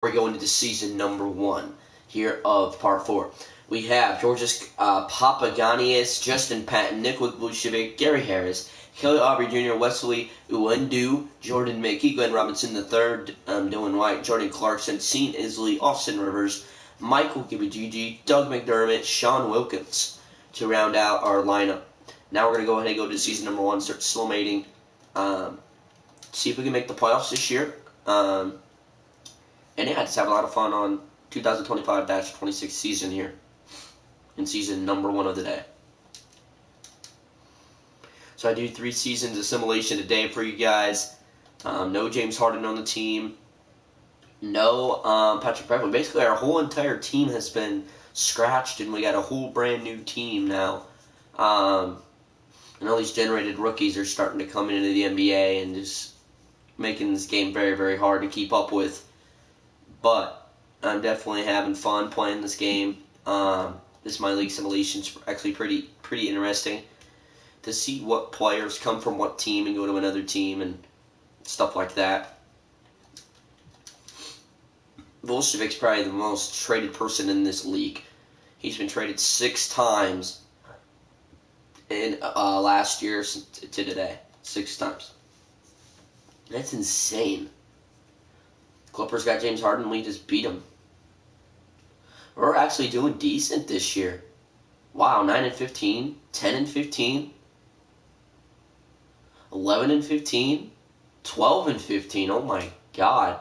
We're going into season number 1 here of part 4. We have Georges Papaganias, Justin Patton, Nick Vucevic, Gary Harris, Kelly Aubrey Jr., Wesley Uwendu, Jordan Mickey, Glenn Robinson III, Dylan White, Jordan Clarkson, Sean Isley, Austin Rivers, Michael Kibajiji, Doug McDermott, Sean Wilkins to round out our lineup. Now we're going to go ahead and go to season number 1, start slimating, see if we can make the playoffs this year. And yeah, just have a lot of fun on 2025-26 season here, in season number 1 of the day. So I do 3 seasons of simulation a day for you guys. No James Harden on the team. No Patrick Beverley. Basically, our whole entire team has been scratched, and we got a whole brand new team now. And all these generated rookies are starting to come into the NBA and just making this game very, very hard to keep up with. But I'm definitely having fun playing this game. This MyLeague Simulation is actually pretty interesting to see what players come from what team and go to another team and stuff like that. Vucevic's probably the most traded person in this league. He's been traded 6 times in last year to today. 6 times. That's insane. Clippers got James Harden, we just beat them. We're actually doing decent this year. Wow, 9-15, 10-15, 11-15, 12-15. Oh my God.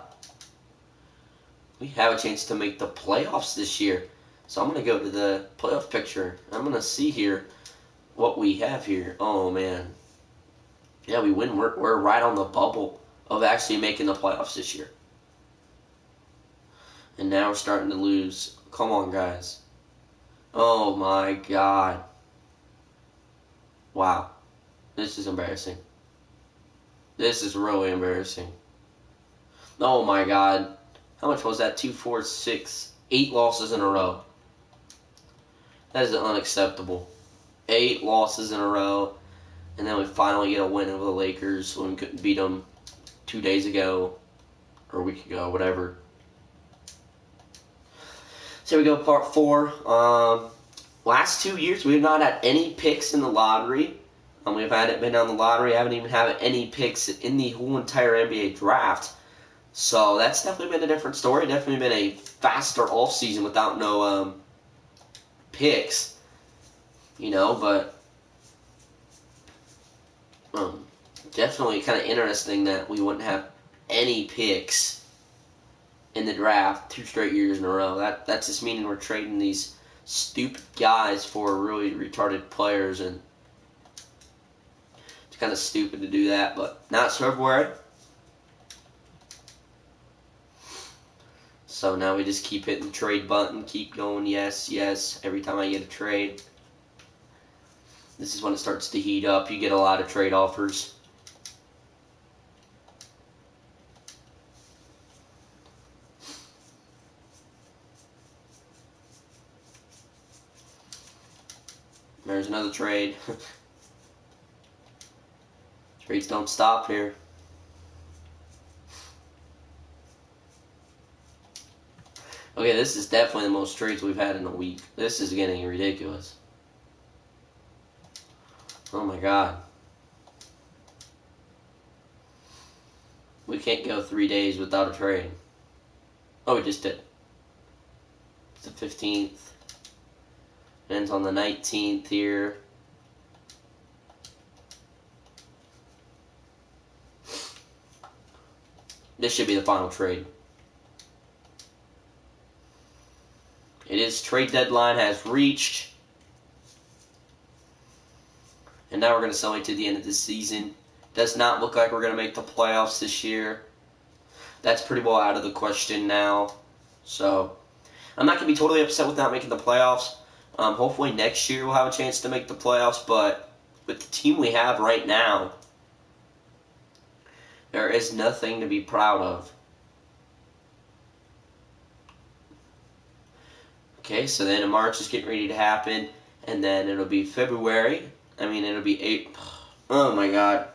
We have a chance to make the playoffs this year. So I'm going to go to the playoff picture. I'm going to see here what we have here. Oh man. Yeah, we win. We're right on the bubble of actually making the playoffs this year. And now we're starting to lose. Come on, guys. Oh, my God. Wow. This is embarrassing. This is really embarrassing. Oh, my God. How much was that? 2, 4, 6, 8 losses in a row. That is unacceptable. 8 losses in a row. And then we finally get a win over the Lakers when we couldn't beat them 2 days ago. Or a week ago, whatever. So we go part 4. Last 2 years we have not had any picks in the lottery. We've had been on the lottery. Haven't even had any picks in the whole entire NBA draft. So that's definitely been a different story. Definitely been a faster off season without no picks. You know, but definitely kind of interesting that we wouldn't have any picks in the draft 2 straight years in a row. That's just meaning we're trading these stupid guys for really retarded players, and it's kind of stupid to do that, but now it's February. So now we just keep hitting the trade button, keep going, yes, yes, every time I get a trade. This is when it starts to heat up. You get a lot of trade offers. There's another trade. Trades don't stop here. Okay, this is definitely the most trades we've had in a week. This is getting ridiculous. Oh my God. We can't go 3 days without a trade. Oh, we just did. It's the 15th. Ends on the 19th here. This should be the final trade. It is trade deadline has reached. And now we're going to sell it to the end of the season. Does not look like we're going to make the playoffs this year. That's pretty well out of the question now. So, I'm not going to be totally upset with not making the playoffs. Hopefully next year we'll have a chance to make the playoffs, but with the team we have right now, there is nothing to be proud of. Okay, so then in March is getting ready to happen, and then it'll be February. It'll be 8. Oh my God.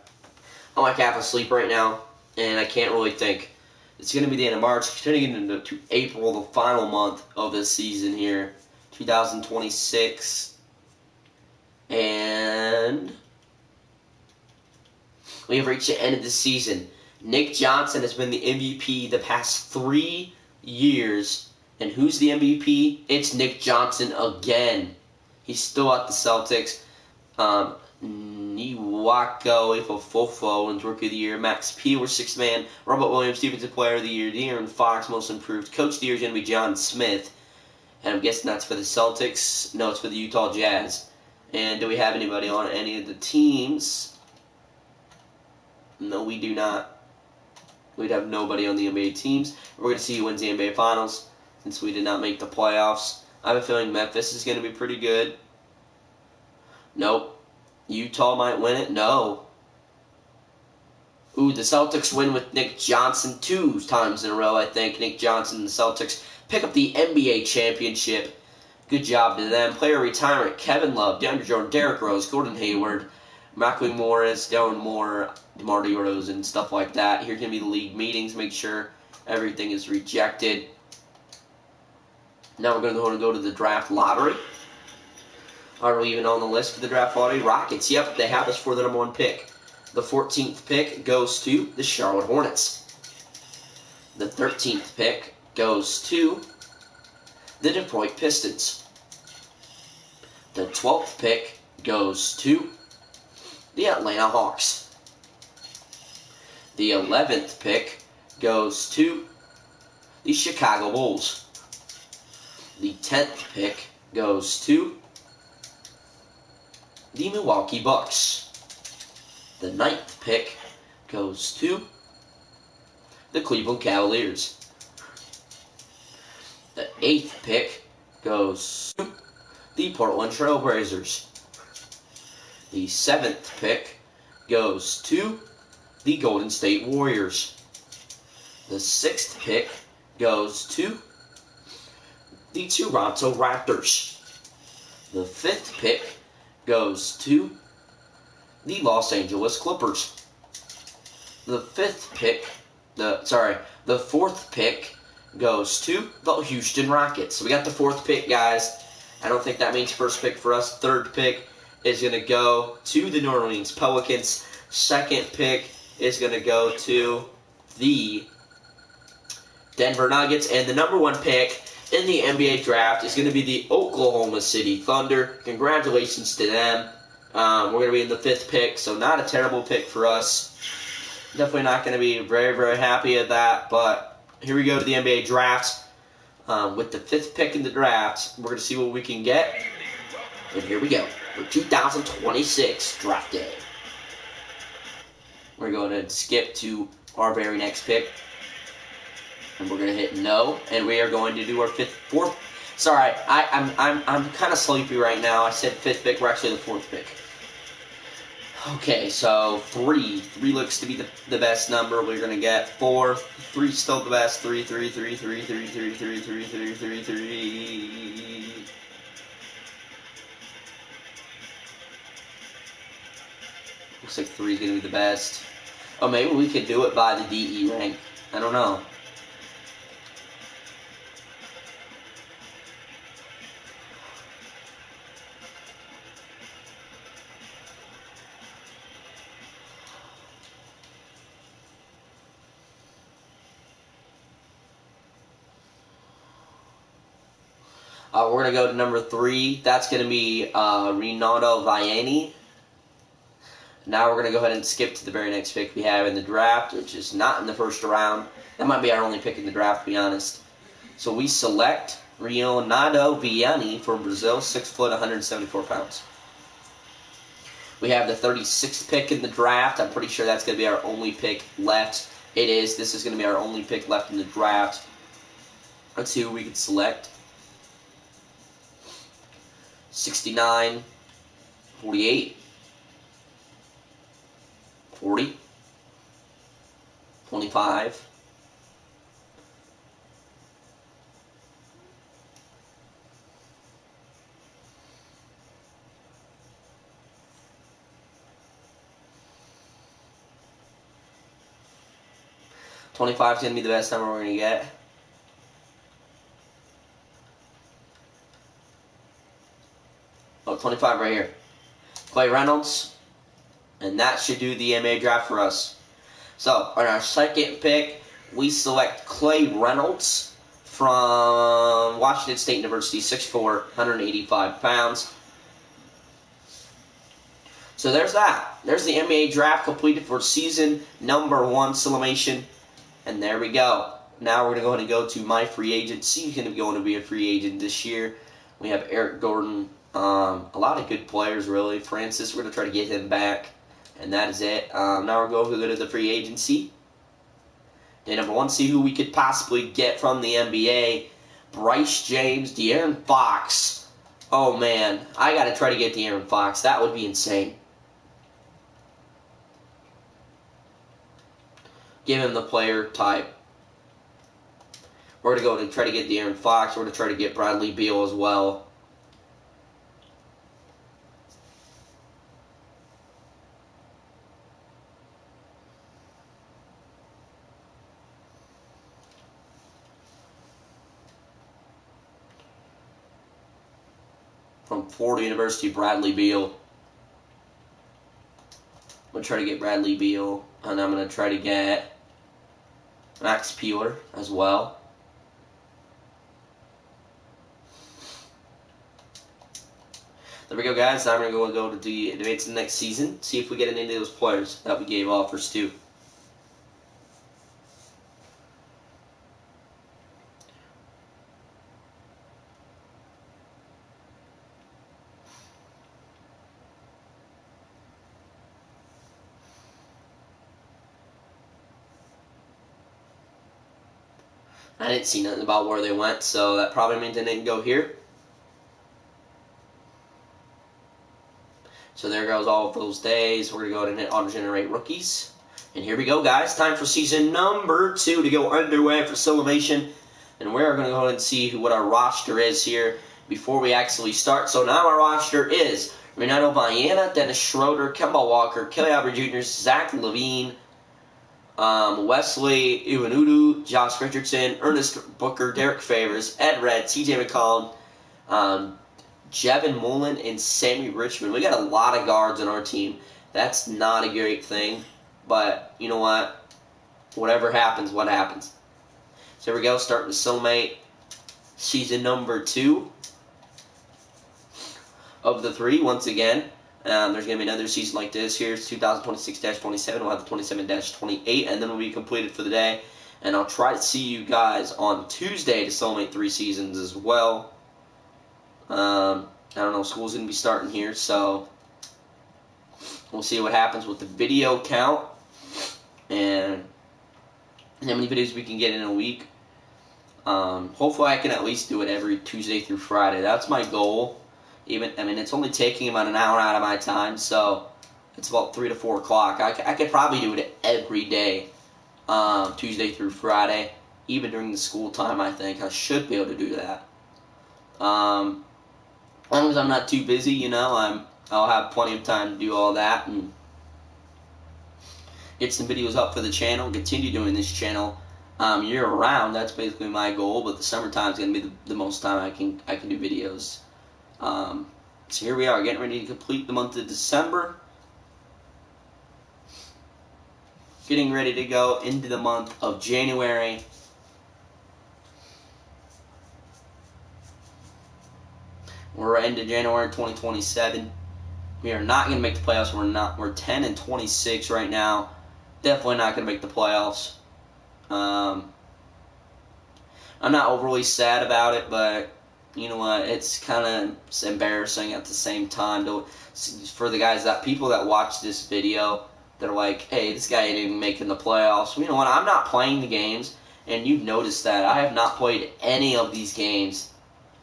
I'm like half asleep right now, and I can't really think. It's going to be the end of March, turning into April, the final month of this season here, 2026. And we have reached the end of the season. Nick Johnson has been the MVP the past 3 years. And who's the MVP? It's Nick Johnson again. He's still at the Celtics. Niwako Ifofofo wins Rookie of the Year. Max P was 6th man. Robert Williams, Defensive Player of the Year. De'Aaron Fox, Most Improved. Coach of the Year is going to be John Smith. And I'm guessing that's for the Celtics. No, it's for the Utah Jazz. And do we have anybody on any of the teams? No, we do not. We'd have nobody on the NBA teams. We're going to see who wins the NBA Finals since we did not make the playoffs. I have a feeling Memphis is going to be pretty good. Nope. Utah might win it? No. Ooh, the Celtics win with Nick Johnson 2 times in a row, I think. Nick Johnson and the Celtics pick up the NBA championship. Good job to them. Player retirement, Kevin Love, DeAndre Jordan, Derrick Rose, Gordon Hayward, Marquise Morris, Dylan Moore, DeMar DeRozan, and stuff like that. Here's going to be the league meetings. Make sure everything is rejected. Now we're going to go to the draft lottery. Are we even on the list for the draft lottery? Rockets, yep, they have us for the number 1 pick. The 14th pick goes to the Charlotte Hornets. The 13th pick goes to the Detroit Pistons. The 12th pick goes to the Atlanta Hawks. The 11th pick goes to the Chicago Bulls. The 10th pick goes to the Milwaukee Bucks. The 9th pick goes to the Cleveland Cavaliers. The 8th pick goes to the Portland Trail Blazers. The 7th pick goes to the Golden State Warriors. The 6th pick goes to the Toronto Raptors. The 5th pick goes to the Los Angeles Clippers. The 4th pick goes to the Houston Rockets. So we got the 4th pick, guys. I don't think that means first pick for us. 3rd pick is going to go to the New Orleans Pelicans. 2nd pick is going to go to the Denver Nuggets. And the number 1 pick in the NBA draft is going to be the Oklahoma City Thunder. Congratulations to them. We're going to be in the 5th pick, so not a terrible pick for us. Definitely not going to be very, very happy at that, but here we go to the NBA draft. With the 5th pick in the draft, we're going to see what we can get. And here we go for 2026 draft day. We're going to skip to our very next pick. And we're going to hit no, and we are going to do our 4th. Sorry, I'm kind of sleepy right now. I said 5th pick. We're actually the 4th pick. Okay, so 3. 3 looks to be the best number we're going to get. 4. 3 still the best. 3. Looks like 3 is going to be the best. Oh, maybe we could do it by the DE rank. I don't know. We're going to go to number 3. That's going to be Ronaldo Vianney. Now we're going to go ahead and skip to the very next pick we have in the draft, which is not in the first round. That might be our only pick in the draft, to be honest. So we select Ronaldo Vianney from Brazil, 6 foot, 174 pounds. We have the 36th pick in the draft. I'm pretty sure that's going to be our only pick left. It is. This is going to be our only pick left in the draft. Let's see who we can select. 69, 48, 40, 25, 25 is going to be the best number we're going to get. Oh, 25 right here. Clay Reynolds. And that should do the NBA draft for us. So, on our second pick, we select Clay Reynolds from Washington State University, 6'4", 185 pounds. So there's that. There's the NBA draft completed for season number 1 Simulation. And there we go. Now we're going to go to my free agency. He's going to be a free agent this year. We have Eric Gordon. A lot of good players, really. Francis, we're going to try to get him back. And that is it. Now we're going to go to the free agency. Day number 1, see who we could possibly get from the NBA. Bryce James, De'Aaron Fox. Oh, man. I got to try to get De'Aaron Fox. That would be insane. Give him the player type. We're going to go and try to get De'Aaron Fox. We're going to try to get Bradley Beal as well. From Florida University, Bradley Beal. I'm going to try to get Bradley Beal. And I'm going to try to get Max Peeler as well. There we go, guys. Now I'm going to go to the advance to the next season. See if we get any of those players that we gave offers to. I didn't see nothing about where they went, so that probably means they didn't go here. So there goes all of those days. We're going to go ahead and hit auto-generate rookies. And here we go, guys. Time for season number 2 to go underway for Simulation. And we're going to go ahead and see what our roster is here before we actually start. So now our roster is Renato Viana, Dennis Schroeder, Kemba Walker, Kelly Oubre Jr., Zach LaVine, Wesley Iwunudu, Josh Richardson, Ernest Booker, Derek Favors, Ed Red, TJ McCollum, Jevin Mullen, and Sammy Richmond. We got a lot of guards on our team. That's not a great thing, but you know what? Whatever happens, what happens. So here we go, starting the Soulmate season number 2 of the 3 once again. There's going to be another season like this. Here's 2026-27. We'll have the 27-28, and then we'll be completed for the day. And I'll try to see you guys on Tuesday to Soulmate 3 seasons as well. I don't know. School's going to be starting here, so we'll see what happens with the video count and how many videos we can get in a week. Hopefully, I can at least do it every Tuesday through Friday. That's my goal. It's only taking about an hour out of my time, so it's about 3 to 4 o'clock. I could probably do it every day, Tuesday through Friday, even during the school time. I think I should be able to do that. As long as I'm not too busy, you know, I'll have plenty of time to do all that and get some videos up for the channel. Continue doing this channel year round. That's basically my goal. But the summertime is going to be the most time I can do videos. So here we are, getting ready to complete the month of December. Getting ready to go into the month of January. We're into January 2027. We are not going to make the playoffs. We're 10-26 right now. Definitely not going to make the playoffs. I'm not overly sad about it, but you know what? It's kind of embarrassing at the same time for the people that watch this video. They're like, hey, this guy ain't even making the playoffs. You know what? I'm not playing the games, and you've noticed that. I have not played any of these games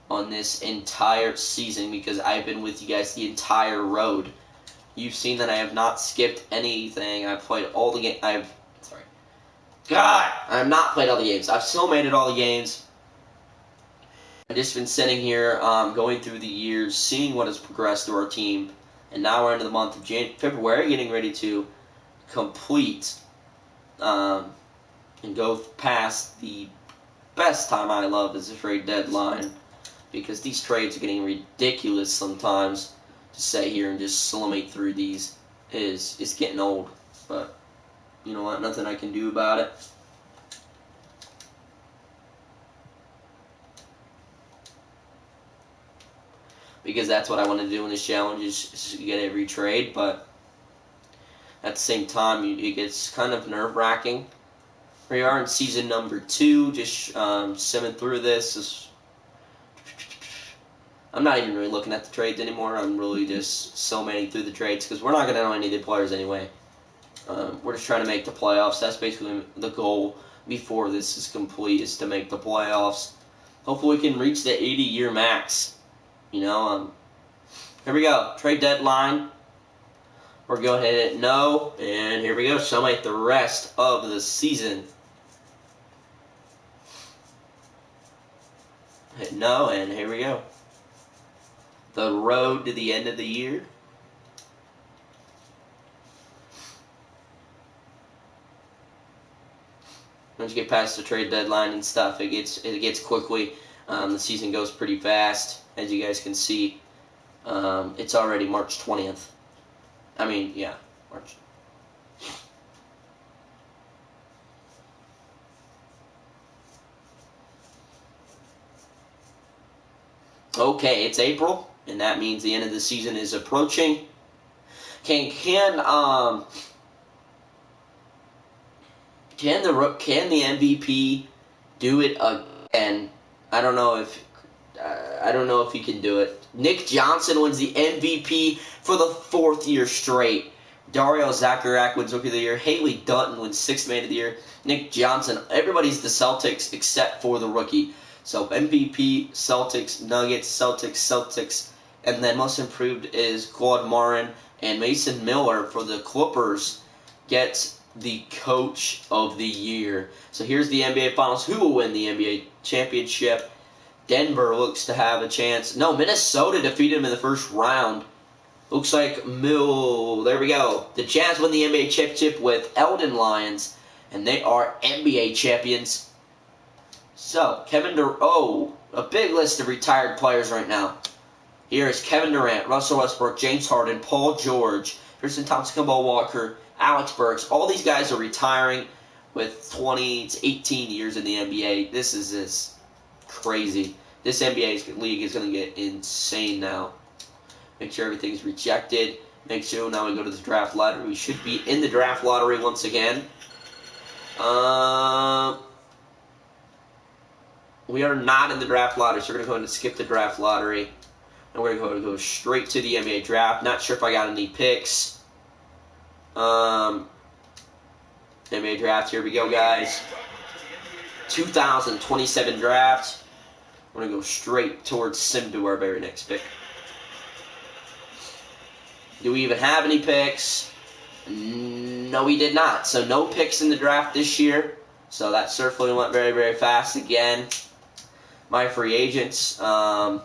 on this entire season because I've been with you guys the entire road. You've seen that I have not skipped anything. I've played all the games. I have not played all the games. I've still made it all the games. I've just been sitting here going through the years, seeing what has progressed through our team. And now we're into the month of February, getting ready to complete and go past the best time I love is the trade deadline, because these trades are getting ridiculous sometimes. To sit here and just summate through these is getting old, but you know what? Nothing I can do about it. Because that's what I want to do in this challenge, is get every trade, but at the same time, it gets kind of nerve-wracking. We are in season number 2, just simming through this. I'm not even really looking at the trades anymore. I'm really just summating through the trades, because we're not going to know any of the players anyway. We're just trying to make the playoffs. That's basically the goal before this is complete, is to make the playoffs. Hopefully we can reach the 80-year max. You know, here we go. Trade deadline. We're going to hit no, and here we go. Summate the rest of the season. Hit no, and here we go. The road to the end of the year. Once you get past the trade deadline and stuff, it gets quickly. The season goes pretty fast, as you guys can see. It's already March 20th. I mean, yeah, March. Okay, it's April, and that means the end of the season is approaching. Can the MVP do it again? I don't know if he can do it. Nick Johnson wins the MVP for the 4th year straight. Dario Saric wins Rookie of the Year. Haley Dutton wins 6th Man of the Year. Nick Johnson, everybody's the Celtics except for the rookie. So MVP, Celtics, Nuggets, Celtics, and then most improved is Claude Morin, and Mason Miller for the Clippers gets the Coach of the Year. So here's the NBA Finals. Who will win the NBA championship? Denver looks to have a chance. No, Minnesota defeated them in the first round. Looks like there we go. The Jazz win the NBA championship with Eldon Lions, and they are NBA champions. So, a big list of retired players right now. Here is Kevin Durant, Russell Westbrook, James Harden, Paul George, Tristan Thompson, Kemba Walker, Alex Burks. All these guys are retiring with 20 to 18 years in the NBA. This is crazy. This NBA league is going to get insane now. Make sure everything's rejected. Make sure now we go to the draft lottery. We should be in the draft lottery once again. We are not in the draft lottery, so we're going to go ahead and skip the draft lottery. And we're going to go straight to the NBA draft. Not sure if I got any picks. NBA draft, here we go, guys. 2027 draft. We're going to go straight towards Sim to our very next pick. Do we even have any picks? No, we did not. So no picks in the draft this year. So that certainly went very, very fast again. My free agents. We're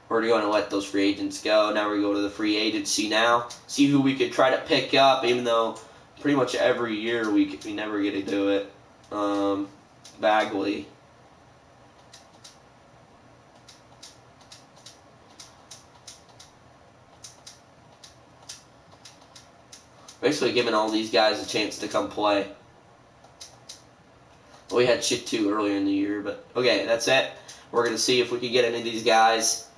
going to let those free agents go. Now we go to the free agency now. See who we could try to pick up, even though pretty much every year we never get to do it. Bagley. Basically giving all these guys a chance to come play. We had shit too earlier in the year, but okay, that's it. We're going to see if we can get any of these guys.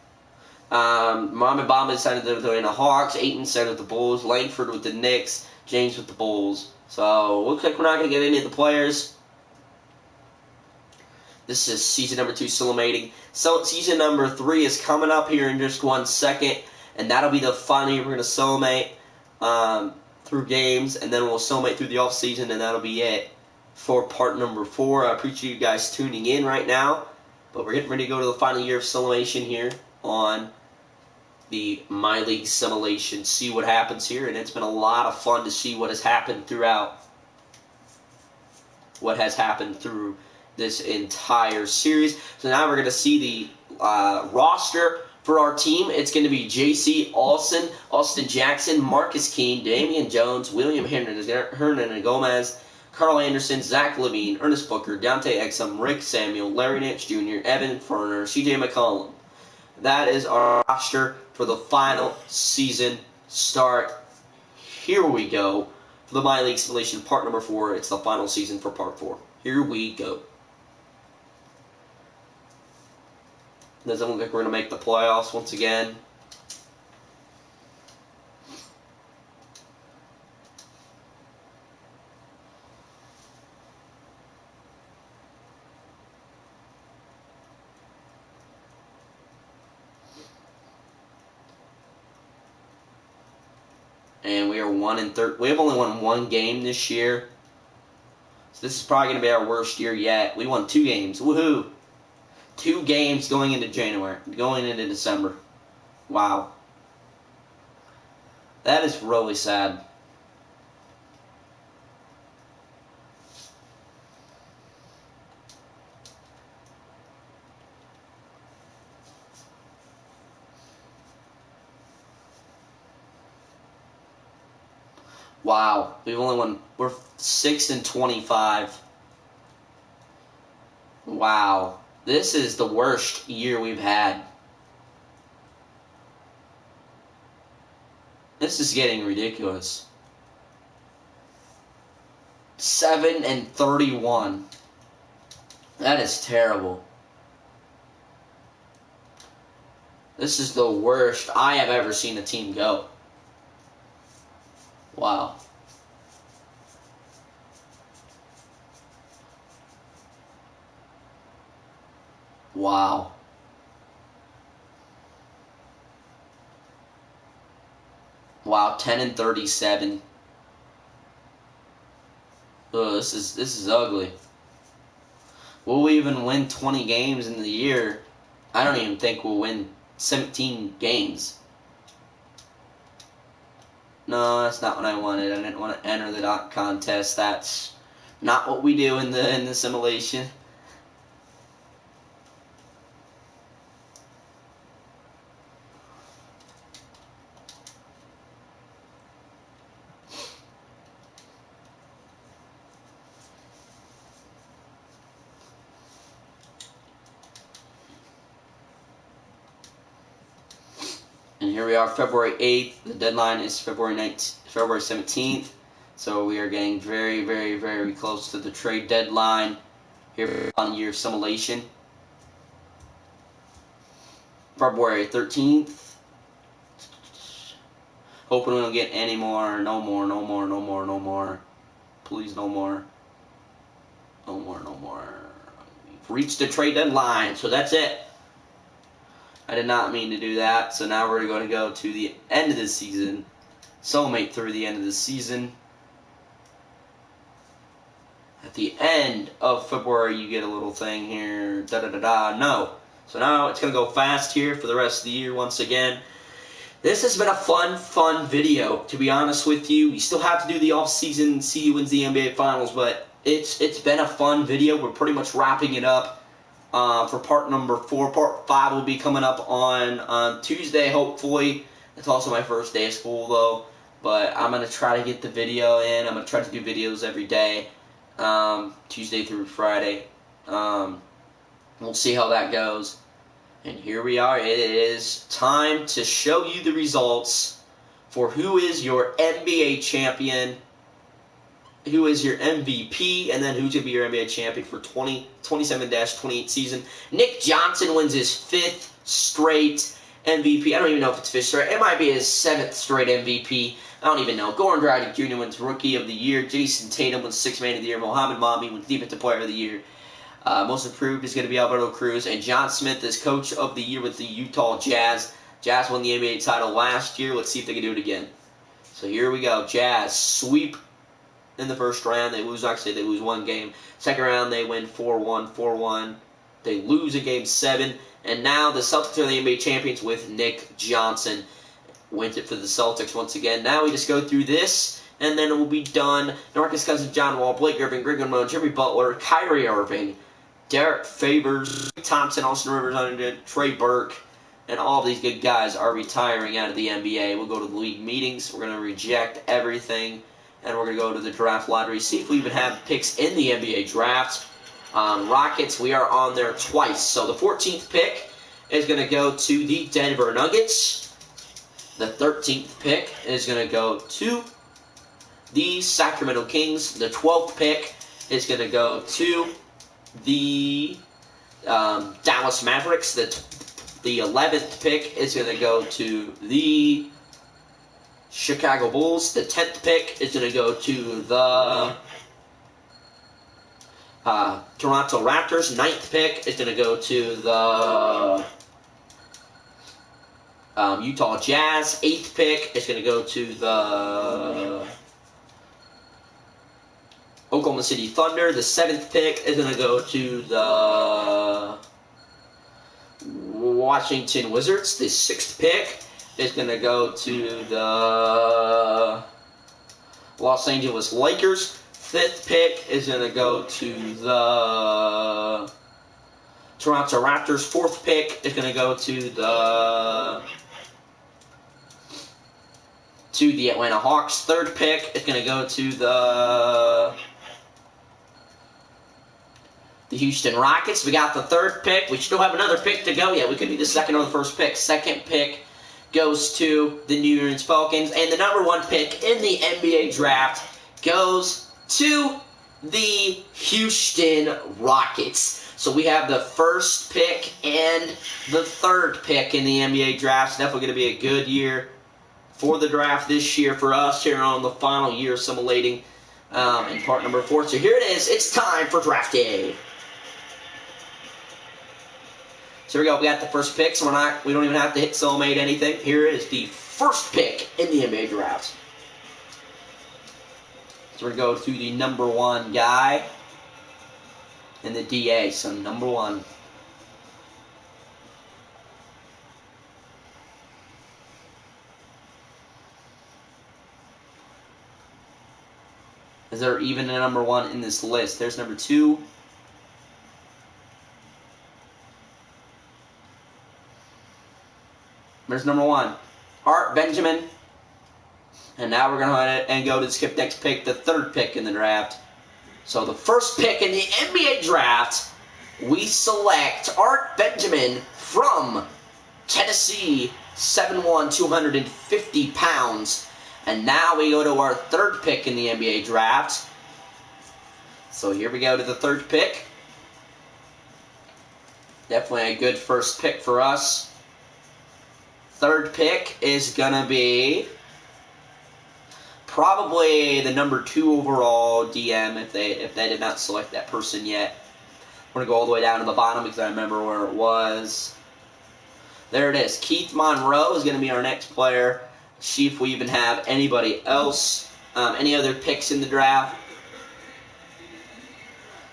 Mohamed Bamba signed with the Hawks, Ayton signed with the Bulls, Langford with the Knicks, James with the Bulls. So, looks like we're not going to get any of the players. This is season number 2 Sublimating. So, season number 3 is coming up here in just 1 second, and that'll be the final year we're going to sublimate through games, and then we'll sublimate through the off season, and that'll be it for part number 4. I appreciate you guys tuning in right now, but we're getting ready to go to the final year of sublimation here on the MyLeague Simulation, see what happens here, and it's been a lot of fun to see what has happened through this entire series. So now we're going to see the roster For our team, it's going to be J.C. Austin Jackson, Marcus Keene, Damian Jones, William Hernan Gomez, Carl Anderson, Zach Levine, Ernest Booker, Dante Exum, Rick Samuel, Larry Nance Jr., Evan Ferner, C.J. McCollum. That is our roster for the final season start. Here we go. For the MyLeague Simulation part number 4, it's the final season for part 4. Here we go. Doesn't look like we're going to make the playoffs once again. And we are 1-3. We have only won 1 game this year. So this is probably going to be our worst year yet. We won 2 games. Woohoo! 2 games going into December. Wow. That is really sad. Wow. We're 6-25. Wow. This is the worst year we've had. This is getting ridiculous. 7-31. That is terrible. This is the worst I have ever seen a team go. Wow. Wow. Wow, 10-37. Oh, this is ugly. Will we even win 20 games in the year? I don't even think we'll win 17 games. No, that's not what I wanted. I didn't want to enter the dot contest. That's not what we do in the simulation. And here we are, February 8th. The deadline is February 17th. So we are getting very, very, very close to the trade deadline here on Year of Simulation. February 13th. Hoping we don't get any more. No more, no more, no more, no more. Please, no more. No more, no more. We've reached the trade deadline, so that's it. I did not mean to do that, so now we're going to go to the end of the season. Soulmate through the end of the season. At the end of February, you get a little thing here. Da-da-da-da. No. So now it's going to go fast here for the rest of the year once again. This has been a fun video, to be honest with you. We still have to do the off-season, see who wins the NBA Finals, but it's been a fun video. We're pretty much wrapping it up. For part number 4. Part 5 will be coming up on Tuesday, hopefully. It's also my first day of school, though. But I'm going to try to get the video in. I'm going to try to do videos every day, Tuesday through Friday. We'll see how that goes. And here we are. It is time to show you the results for who is your NBA champion, who is your MVP, and then who's going to be your NBA champion for 27-28 season. Nick Johnson wins his 5th straight MVP. I don't even know if it's 5th straight. It might be his 7th straight MVP. I don't even know. Goran Dragic Jr. wins Rookie of the Year. Jason Tatum wins 6th Man of the Year. Mohamed Mami wins Defensive Player of the Year. Most Improved is going to be Alberto Cruz. And John Smith is Coach of the Year with the Utah Jazz. Jazz won the NBA title last year. Let's see if they can do it again. So here we go. Jazz sweep in the first round. They lose 1 game. Second round, they win 4-1. They lose in Game 7. And now the Celtics are the NBA champions with Nick Johnson. Wins it for the Celtics once again. Now we just go through this, and then it will be done. DeMarcus Cousins, John Wall, Blake Griffin, Greg Monroe, Jimmy Butler, Kyrie Irving, Derek Favors, Thompson, Austin Rivers, Trey Burke, and all of these good guys are retiring out of the NBA. We'll go to the league meetings. We're going to reject everything, and we're going to go to the draft lottery, see if we even have picks in the NBA draft. Rockets, we are on there twice. So the 14th pick is going to go to the Denver Nuggets. The 13th pick is going to go to the Sacramento Kings. The 12th pick is going to go to the Dallas Mavericks. The 11th pick is going to go to the Chicago Bulls. The 10th pick is going to go to the Toronto Raptors. 9th pick is going to go to the Utah Jazz. 8th pick is going to go to the Oklahoma City Thunder. The 7th pick is going to go to the Washington Wizards. The 6th pick is going to go to the Los Angeles Lakers. 5th pick is going to go to the Toronto Raptors. 4th pick is going to go to the Atlanta Hawks. 3rd pick is going to go to the Houston Rockets. We got the 3rd pick. We still have another pick to go yet. We could be the 2nd or the 1st pick. 2nd pick goes to the New Orleans Pelicans. And the number 1 pick in the NBA draft goes to the Houston Rockets. So we have the 1st pick and the 3rd pick in the NBA draft. It's definitely going to be a good year for the draft this year for us here on the final year simulating in part number 4. So here it is. It's time for draft day. So here we go. We got the 1st pick, so we don't even have to hit soulmate anything. Here is the 1st pick in the NBA draft. So we're going to go to the number 1 guy in the DA. So number 1. Is there even a number 1 in this list? There's number 2. There's number 1. Art Benjamin. And now we're going to go ahead and go to the skip next pick, the 3rd pick in the draft. So the 1st pick in the NBA draft, we select Art Benjamin from Tennessee, 7'1", 250 pounds. And now we go to our 3rd pick in the NBA draft. So here we go to the 3rd pick. Definitely a good 1st pick for us. 3rd pick is going to be probably the number 2 overall DM if they did not select that person yet. We're going to go all the way down to the bottom because I remember where it was. There it is. Keith Monroe is going to be our next player. See if we even have anybody else, any other picks in the draft.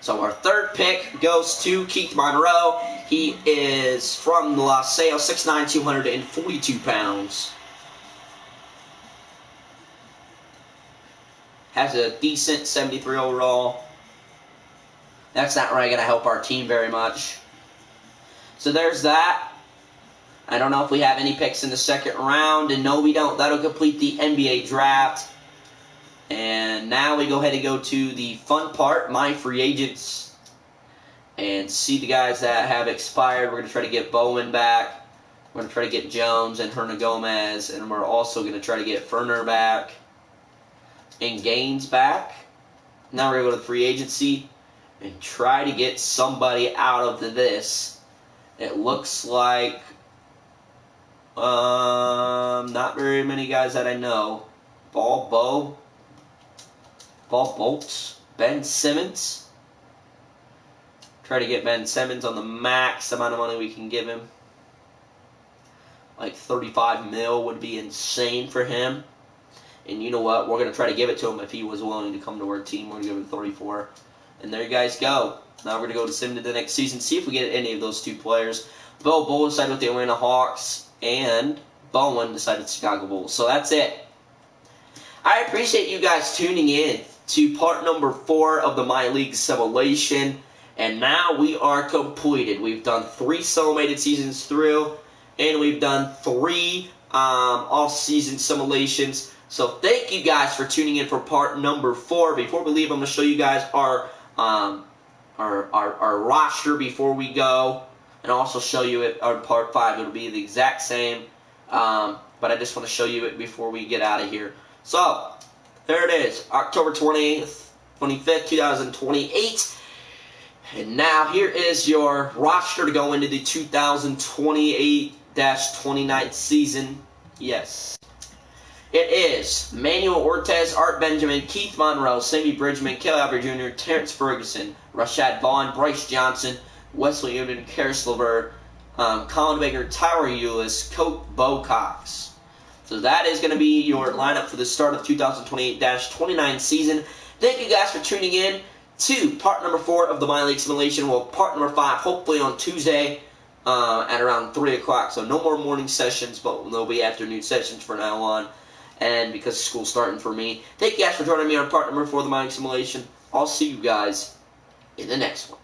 So our 3rd pick goes to Keith Monroe. He is from the Los Sales, 6'9", 242 pounds. Has a decent 73 overall. That's not really going to help our team very much. So there's that. I don't know if we have any picks in the 2nd round, and no, we don't. That'll complete the NBA draft. And now we go ahead and go to the fun part, my free agents, and see the guys that have expired. We're going to try to get Bowen back. We're going to try to get Jones and Hernan Gomez, and we're also going to try to get Ferner back and Gaines back. Now we're going to go to the free agency and try to get somebody out of this. It looks like not very many guys that I know. Ball Bolts, Ben Simmons. Try to get Ben Simmons on the max amount of money we can give him. Like 35 mil would be insane for him. And you know what? We're going to try to give it to him if he was willing to come to our team. We're going to give him 34. And there you guys go. Now we're going to go to sim to the next season, see if we get any of those 2 players. Bill Bull decided with the Atlanta Hawks, and Bowen decided with the Chicago Bulls. So that's it. I appreciate you guys tuning in to part number 4 of the MyLeague Simulation. And now we are completed. We've done 3 soulmated seasons through. and we've done 3 off-season simulations. So thank you guys for tuning in for part number 4. Before we leave, I'm going to show you guys our roster before we go, and also show you it on part 5. It'll be the exact same, but I just want to show you it before we get out of here. So there it is, October 25th, 2028. And now here is your roster to go into the 2028-29 season. Yes. It is Manuel Ortiz, Art Benjamin, Keith Monroe, Sammy Bridgman, Kelly Albert Jr., Terrence Ferguson, Rashad Vaughn, Bryce Johnson, Wesley Uden, Karis LeVert, Colin Baker, Tyler Eulis, Colt Bocox. So that is going to be your lineup for the start of 2028-29 season. Thank you guys for tuning in to part number 4 of the MyLeague Simulation. Well, part number 5, hopefully on Tuesday at around 3 o'clock. So no more morning sessions, but there'll be afternoon sessions from now on. And because school's starting for me. Thank you guys for joining me on part number 4 of the MyLeague Simulation. I'll see you guys in the next one.